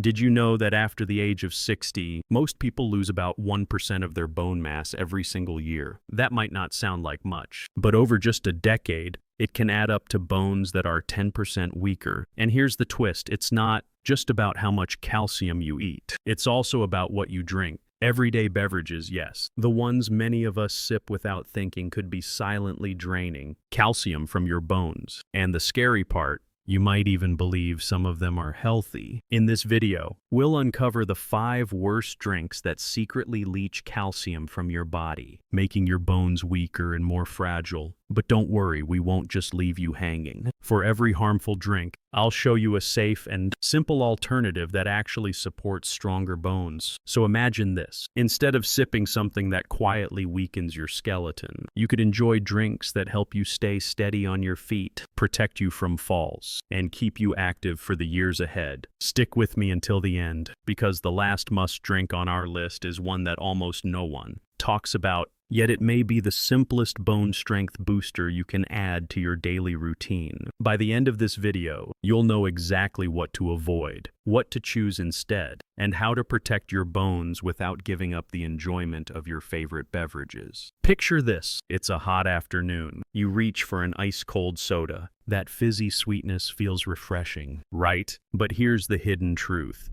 did you know that after the age of 60, most people lose about 1% of their bone mass every single year? That might not sound like much, but over just a decade, it can add up to bones that are 10% weaker. And here's the twist, it's not just about how much calcium you eat. It's also about what you drink. Everyday beverages, yes. The ones many of us sip without thinking could be silently draining calcium from your bones. And the scary part, you might even believe some of them are healthy. In this video, we'll uncover the 5 worst drinks that secretly leach calcium from your body, making your bones weaker and more fragile. But don't worry, we won't just leave you hanging. For every harmful drink, I'll show you a safe and simple alternative that actually supports stronger bones. So imagine this. Instead of sipping something that quietly weakens your skeleton, you could enjoy drinks that help you stay steady on your feet, protect you from falls, and keep you active for the years ahead. Stick with me until the end, because the last must-drink on our list is one that almost no one talks about, yet it may be the simplest bone strength booster you can add to your daily routine. By the end of this video, you'll know exactly what to avoid, what to choose instead, and how to protect your bones without giving up the enjoyment of your favorite beverages. Picture this. It's a hot afternoon. You reach for an ice-cold soda. That fizzy sweetness feels refreshing, right? But here's the hidden truth.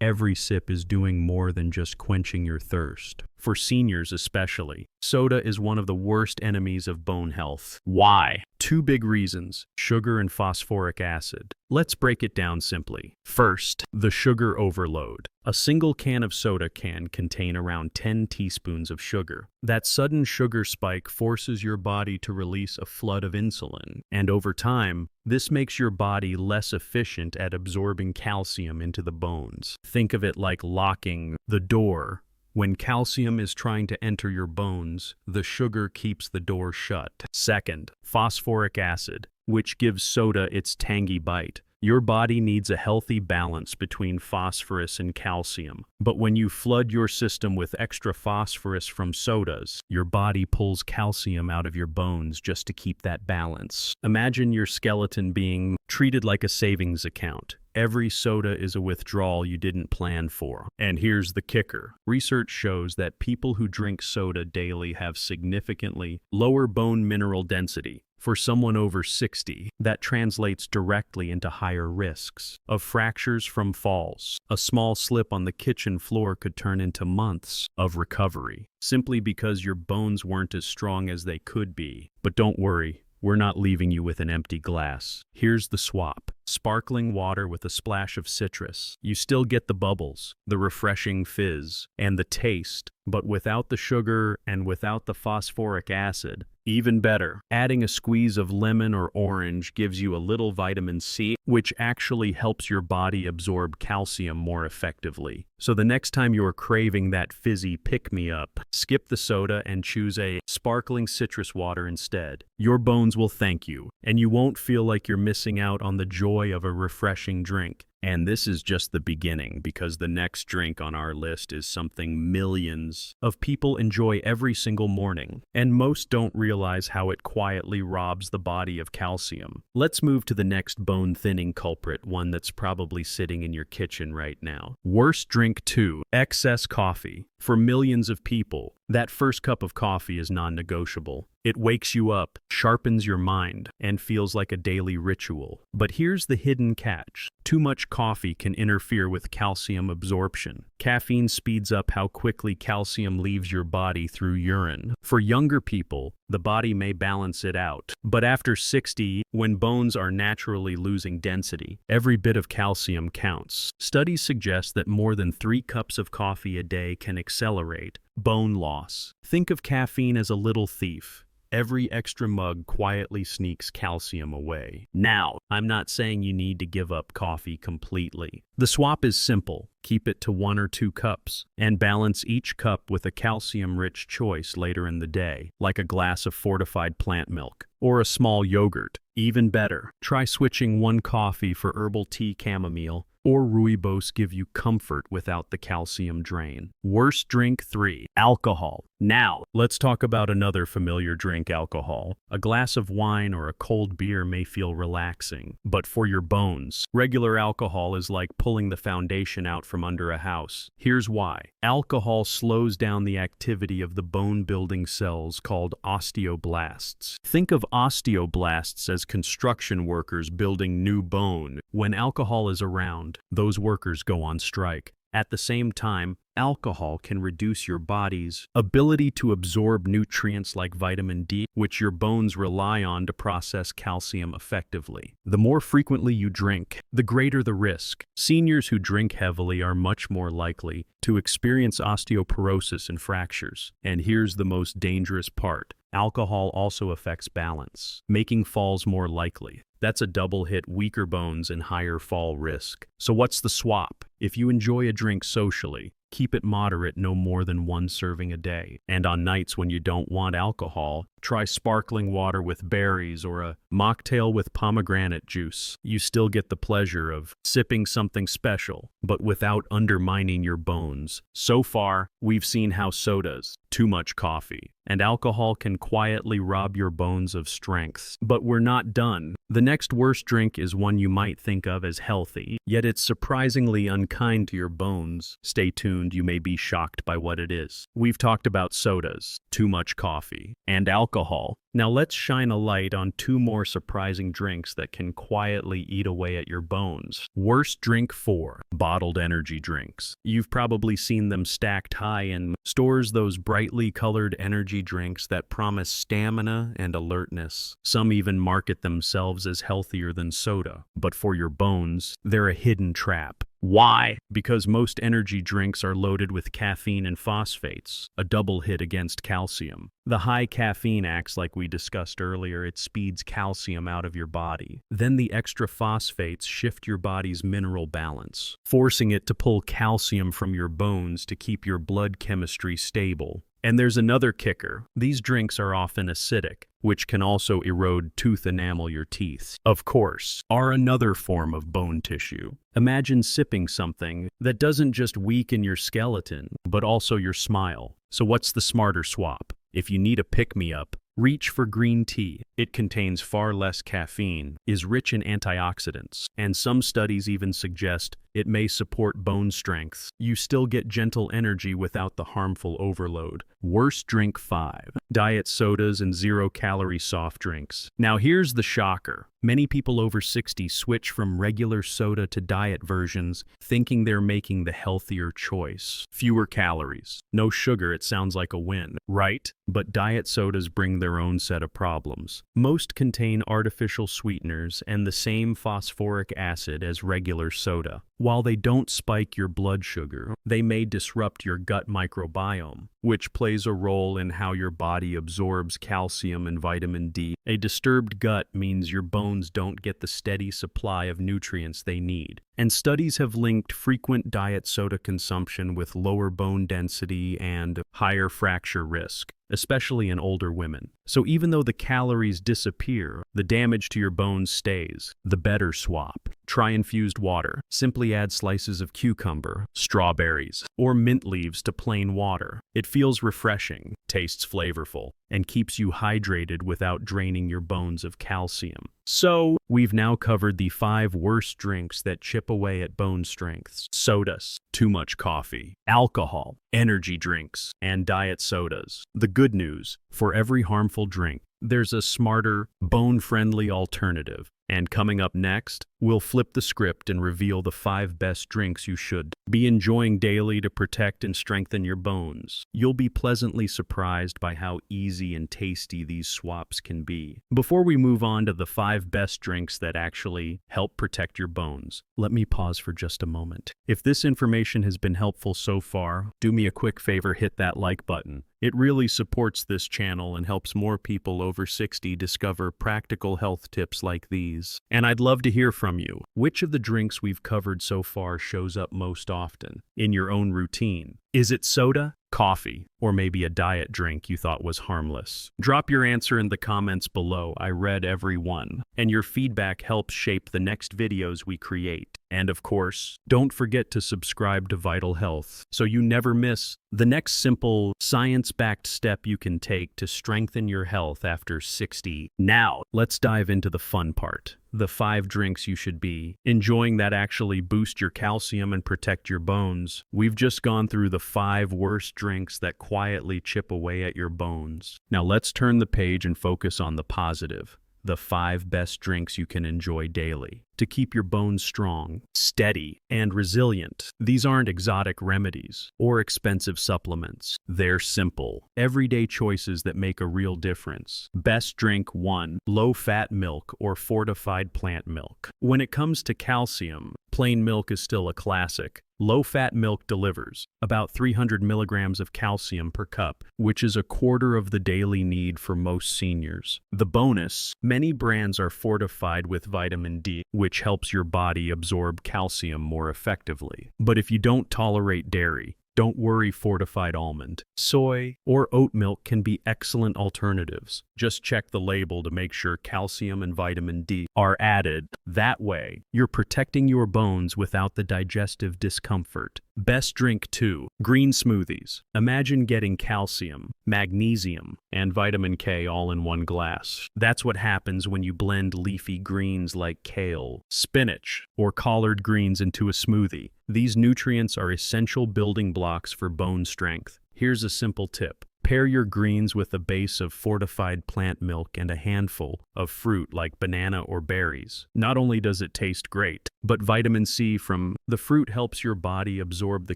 Every sip is doing more than just quenching your thirst. For seniors especially, soda is one of the worst enemies of bone health. Why? 2 big reasons: sugar and phosphoric acid. Let's break it down simply. First, the sugar overload. A single can of soda can contain around 10 teaspoons of sugar. That sudden sugar spike forces your body to release a flood of insulin, and over time, this makes your body less efficient at absorbing calcium into the bones. Think of it like locking the door. When calcium is trying to enter your bones, the sugar keeps the door shut. Second, phosphoric acid, which gives soda its tangy bite. Your body needs a healthy balance between phosphorus and calcium. But when you flood your system with extra phosphorus from sodas, your body pulls calcium out of your bones just to keep that balance. Imagine your skeleton being treated like a savings account. Every soda is a withdrawal you didn't plan for. And here's the kicker. Research shows that people who drink soda daily have significantly lower bone mineral density. For someone over 60, that translates directly into higher risks of fractures from falls. A small slip on the kitchen floor could turn into months of recovery, simply because your bones weren't as strong as they could be. But don't worry, we're not leaving you with an empty glass. Here's the swap. Sparkling water with a splash of citrus. You still get the bubbles, the refreshing fizz, and the taste, but without the sugar and without the phosphoric acid. Even better, adding a squeeze of lemon or orange gives you a little vitamin C, which actually helps your body absorb calcium more effectively. So the next time you're craving that fizzy pick-me-up, skip the soda and choose a sparkling citrus water instead. Your bones will thank you, and you won't feel like you're missing out on the joy of a refreshing drink. And this is just the beginning, because the next drink on our list is something millions of people enjoy every single morning, and most don't realize how it quietly robs the body of calcium. Let's move to the next bone-thinning culprit, one that's probably sitting in your kitchen right now. Worst drink 2, excess coffee. For millions of people, that first cup of coffee is non-negotiable. It wakes you up, sharpens your mind, and feels like a daily ritual. But here's the hidden catch. Too much coffee can interfere with calcium absorption. Caffeine speeds up how quickly calcium leaves your body through urine. For younger people, the body may balance it out. But after 60, when bones are naturally losing density, every bit of calcium counts. Studies suggest that more than 3 cups of coffee a day can accelerate bone loss. Think of caffeine as a little thief. Every extra mug quietly sneaks calcium away. Now, I'm not saying you need to give up coffee completely. The swap is simple. Keep it to 1 or 2 cups, and balance each cup with a calcium-rich choice later in the day, like a glass of fortified plant milk or a small yogurt. Even better, try switching 1 coffee for herbal tea chamomile or rooibos give you comfort without the calcium drain. Worst drink 3. Alcohol. Now, let's talk about another familiar drink, alcohol. A glass of wine or a cold beer may feel relaxing, but for your bones, regular alcohol is like pulling the foundation out from under a house. Here's why. Alcohol slows down the activity of the bone-building cells called osteoblasts. Think of osteoblasts as construction workers building new bone. When alcohol is around, those workers go on strike. At the same time, alcohol can reduce your body's ability to absorb nutrients like vitamin D, which your bones rely on to process calcium effectively. The more frequently you drink, the greater the risk. Seniors who drink heavily are much more likely to experience osteoporosis and fractures. And here's the most dangerous part. Alcohol also affects balance, making falls more likely. That's a double hit: weaker bones and higher fall risk. So what's the swap? If you enjoy a drink socially, keep it moderate, no more than 1 serving a day. And on nights when you don't want alcohol, try sparkling water with berries or a mocktail with pomegranate juice. You still get the pleasure of sipping something special, but without undermining your bones. So far, we've seen how sodas, too much coffee, and alcohol can quietly rob your bones of strength. But we're not done. The next worst drink is one you might think of as healthy, yet it's surprisingly unkind to your bones. Stay tuned, you may be shocked by what it is. We've talked about sodas, too much coffee, and alcohol. Now let's shine a light on 2 more surprising drinks that can quietly eat away at your bones. Worst drink 4. Bottled energy drinks. You've probably seen them stacked high in stores, those brightly colored energy drinks that promise stamina and alertness. Some even market themselves as healthier than soda. But for your bones, they're a hidden trap. Why? Because most energy drinks are loaded with caffeine and phosphates, a double hit against calcium. The high caffeine acts like we discussed earlier. It speeds calcium out of your body. Then the extra phosphates shift your body's mineral balance, forcing it to pull calcium from your bones to keep your blood chemistry stable. And there's another kicker. These drinks are often acidic, which can also erode tooth enamel. Your teeth, of course, are another form of bone tissue. Imagine sipping something that doesn't just weaken your skeleton, but also your smile. So what's the smarter swap? If you need a pick-me-up, reach for green tea. It contains far less caffeine, is rich in antioxidants, and some studies even suggest it may support bone strength. You still get gentle energy without the harmful overload. Worst drink 5. Diet sodas and zero-calorie soft drinks. Now here's the shocker. Many people over 60 switch from regular soda to diet versions, thinking they're making the healthier choice. Fewer calories, no sugar, it sounds like a win, right? But diet sodas bring their own set of problems. Most contain artificial sweeteners and the same phosphoric acid as regular soda. While they don't spike your blood sugar, they may disrupt your gut microbiome, which plays a role in how your body absorbs calcium and vitamin D. A disturbed gut means your bones don't get the steady supply of nutrients they need. And studies have linked frequent diet soda consumption with lower bone density and higher fracture risk, especially in older women. So even though the calories disappear, the damage to your bones stays. The better swap. Try infused water. Simply add slices of cucumber, strawberries, or mint leaves to plain water. It feels refreshing, tastes flavorful, and keeps you hydrated without draining your bones of calcium. So, we've now covered the 5 worst drinks that chip away at bone strength. Sodas, too much coffee, alcohol, energy drinks, and diet sodas. The good news, for every harmful drink, there's a smarter, bone-friendly alternative. And coming up next, we'll flip the script and reveal the 5 best drinks you should be enjoying daily to protect and strengthen your bones. You'll be pleasantly surprised by how easy and tasty these swaps can be. Before we move on to the 5 best drinks that actually help protect your bones, let me pause for just a moment. If this information has been helpful so far, do me a quick favor, hit that like button. It really supports this channel and helps more people over 60 discover practical health tips like these. And I'd love to hear from you. Which of the drinks we've covered so far shows up most often in your own routine? Is it soda, coffee, or maybe a diet drink you thought was harmless? Drop your answer in the comments below. I read every one, and your feedback helps shape the next videos we create. And of course, don't forget to subscribe to Vital Health so you never miss the next simple, science-backed step you can take to strengthen your health after 60. Now, let's dive into the fun part. The 5 drinks you should be enjoying that actually boost your calcium and protect your bones. We've just gone through the 5 worst drinks that quietly chip away at your bones. Now let's turn the page and focus on the positive. The 5 best drinks you can enjoy daily to keep your bones strong, steady, and resilient. These aren't exotic remedies or expensive supplements. They're simple, everyday choices that make a real difference. Best drink 1. Low-fat milk or fortified plant milk. When it comes to calcium, plain milk is still a classic. Low-fat milk delivers about 300 milligrams of calcium per cup, which is a quarter of the daily need for most seniors. The bonus, many brands are fortified with vitamin D, which helps your body absorb calcium more effectively. But if you don't tolerate dairy, don't worry, fortified almond, soy, or oat milk can be excellent alternatives. Just check the label to make sure calcium and vitamin D are added. That way, you're protecting your bones without the digestive discomfort. Best drink 2. Green smoothies. Imagine getting calcium, magnesium, and vitamin K all in one glass. That's what happens when you blend leafy greens like kale, spinach, or collard greens into a smoothie. These nutrients are essential building blocks for bone strength. Here's a simple tip. Pair your greens with a base of fortified plant milk and a handful of fruit like banana or berries. Not only does it taste great, but vitamin C from the fruit helps your body absorb the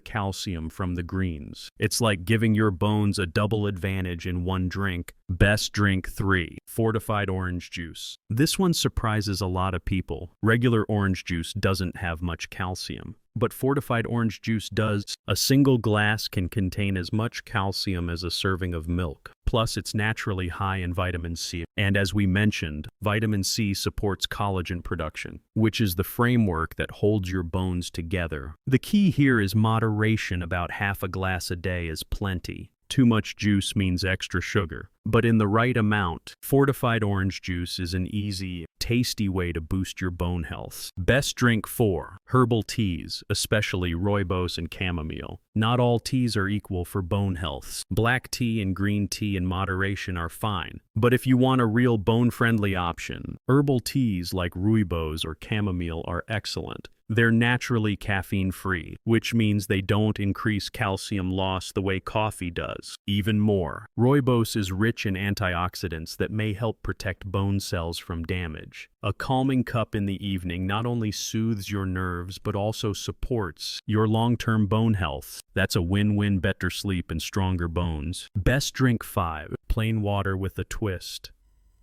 calcium from the greens. It's like giving your bones a double advantage in one drink. Best drink 3. Fortified orange juice. This one surprises a lot of people. Regular orange juice doesn't have much calcium, but fortified orange juice does. A single glass can contain as much calcium as a serving of milk. Plus, it's naturally high in vitamin C. And as we mentioned, vitamin C supports collagen production, which is the framework that holds your bones together. The key here is moderation. About half a glass a day is plenty. Too much juice means extra sugar, but in the right amount, fortified orange juice is an easy, tasty way to boost your bone health. Best drink 4. Herbal teas, especially rooibos and chamomile. Not all teas are equal for bone health. Black tea and green tea in moderation are fine, but if you want a real bone-friendly option, herbal teas like rooibos or chamomile are excellent. They're naturally caffeine-free, which means they don't increase calcium loss the way coffee does. Even more, rooibos is rich in antioxidants that may help protect bone cells from damage. A calming cup in the evening not only soothes your nerves but also supports your long-term bone health. That's a win-win: better sleep and stronger bones. Best drink 5. Plain water with a twist.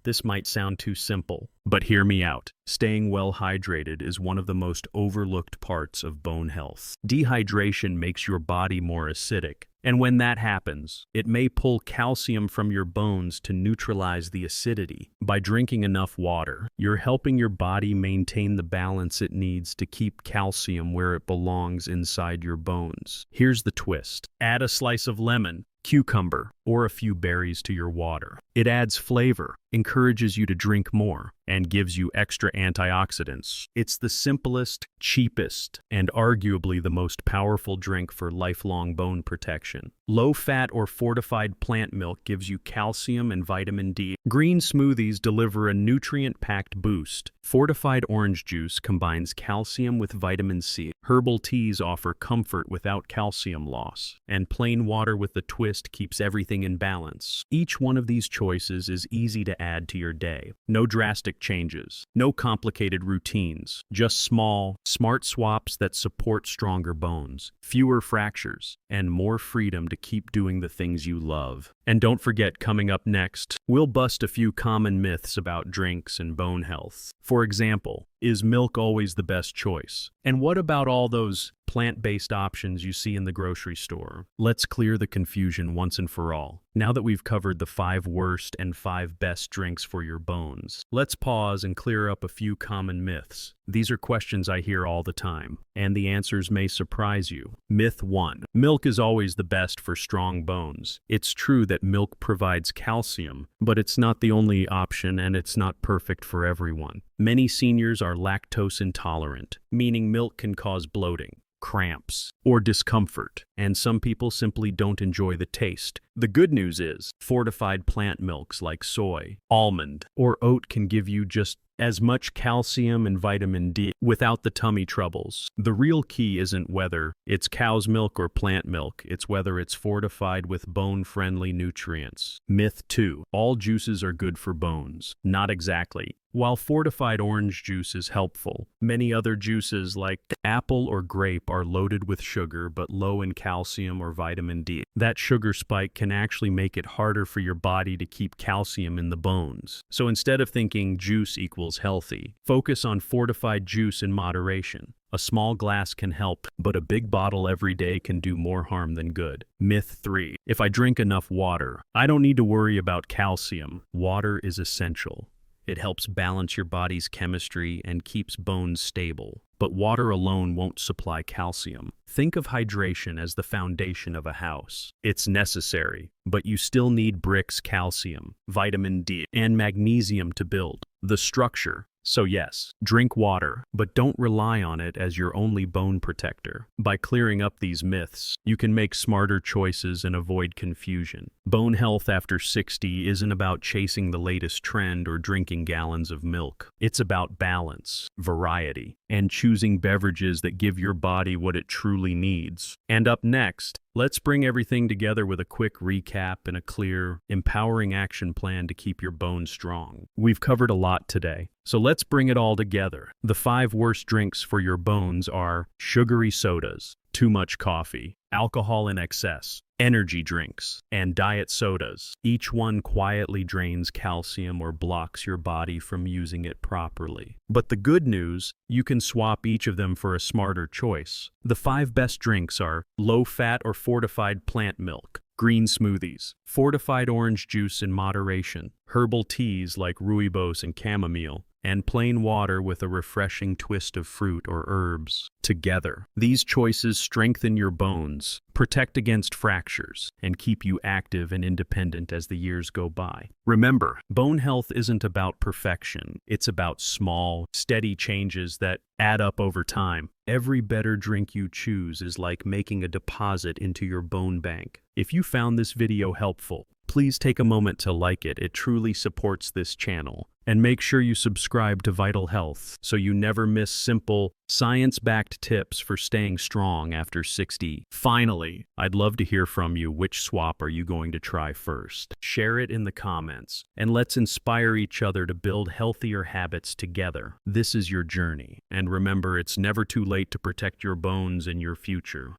This might sound too simple, but hear me out. Staying well hydrated is one of the most overlooked parts of bone health. Dehydration makes your body more acidic, and when that happens, it may pull calcium from your bones to neutralize the acidity. By drinking enough water, you're helping your body maintain the balance it needs to keep calcium where it belongs inside your bones. Here's the twist. Add a slice of lemon, cucumber, or a few berries to your water. It adds flavor, encourages you to drink more, and gives you extra antioxidants. It's the simplest, cheapest, and arguably the most powerful drink for lifelong bone protection. Low-fat or fortified plant milk gives you calcium and vitamin D. Green smoothies deliver a nutrient-packed boost. Fortified orange juice combines calcium with vitamin C. Herbal teas offer comfort without calcium loss. And plain water with a twist keeps everything in balance. Each one of these choices is easy to add to your day. No drastic changes, no complicated routines, just small, smart swaps that support stronger bones, fewer fractures, and more freedom to keep doing the things you love. And don't forget, coming up next, we'll bust a few common myths about drinks and bone health. For example, Is milk always the best choice? And what about all those plant-based options you see in the grocery store? Let's clear the confusion once and for all. Now that we've covered the 5 worst and 5 best drinks for your bones, let's pause and clear up a few common myths. These are questions I hear all the time, and the answers may surprise you. Myth 1. Milk is always the best for strong bones. It's true that milk provides calcium, but it's not the only option and it's not perfect for everyone. Many seniors are lactose intolerant, meaning milk can cause bloating, cramps, or discomfort, and some people simply don't enjoy the taste. The good news is, fortified plant milks like soy, almond, or oat can give you just as much calcium and vitamin D without the tummy troubles. The real key isn't whether it's cow's milk or plant milk, it's whether it's fortified with bone-friendly nutrients. Myth 2. All juices are good for bones. Not exactly. While fortified orange juice is helpful, many other juices like apple or grape are loaded with sugar but low in calcium or vitamin D. That sugar spike can actually make it harder for your body to keep calcium in the bones. So instead of thinking juice equals healthy, focus on fortified juice in moderation. A small glass can help, but a big bottle every day can do more harm than good. Myth 3. If I drink enough water, I don't need to worry about calcium. Water is essential. It helps balance your body's chemistry and keeps bones stable. But water alone won't supply calcium. Think of hydration as the foundation of a house. It's necessary, but you still need bricks, calcium, vitamin D, and magnesium to build the structure. So yes, drink water, but don't rely on it as your only bone protector. By clearing up these myths, you can make smarter choices and avoid confusion. Bone health after 60 isn't about chasing the latest trend or drinking gallons of milk. It's about balance, variety, and choosing beverages that give your body what it truly needs. And up next, let's bring everything together with a quick recap and a clear, empowering action plan to keep your bones strong. We've covered a lot today, so let's bring it all together. The 5 worst drinks for your bones are sugary sodas, too much coffee, alcohol in excess, energy drinks, and diet sodas. Each one quietly drains calcium or blocks your body from using it properly. But the good news, you can swap each of them for a smarter choice. The 5 best drinks are low-fat or fortified plant milk, green smoothies, fortified orange juice in moderation, herbal teas like rooibos and chamomile, and plain water with a refreshing twist of fruit or herbs. Together, these choices strengthen your bones, protect against fractures, and keep you active and independent as the years go by. Remember, bone health isn't about perfection. It's about small, steady changes that add up over time. Every better drink you choose is like making a deposit into your bone bank. If you found this video helpful, please take a moment to like it. It truly supports this channel. And make sure you subscribe to Vital Health so you never miss simple, science-backed tips for staying strong after 60. Finally, I'd love to hear from you. Which swap are you going to try first? Share it in the comments, and let's inspire each other to build healthier habits together. This is your journey, and remember, it's never too late to protect your bones and your future.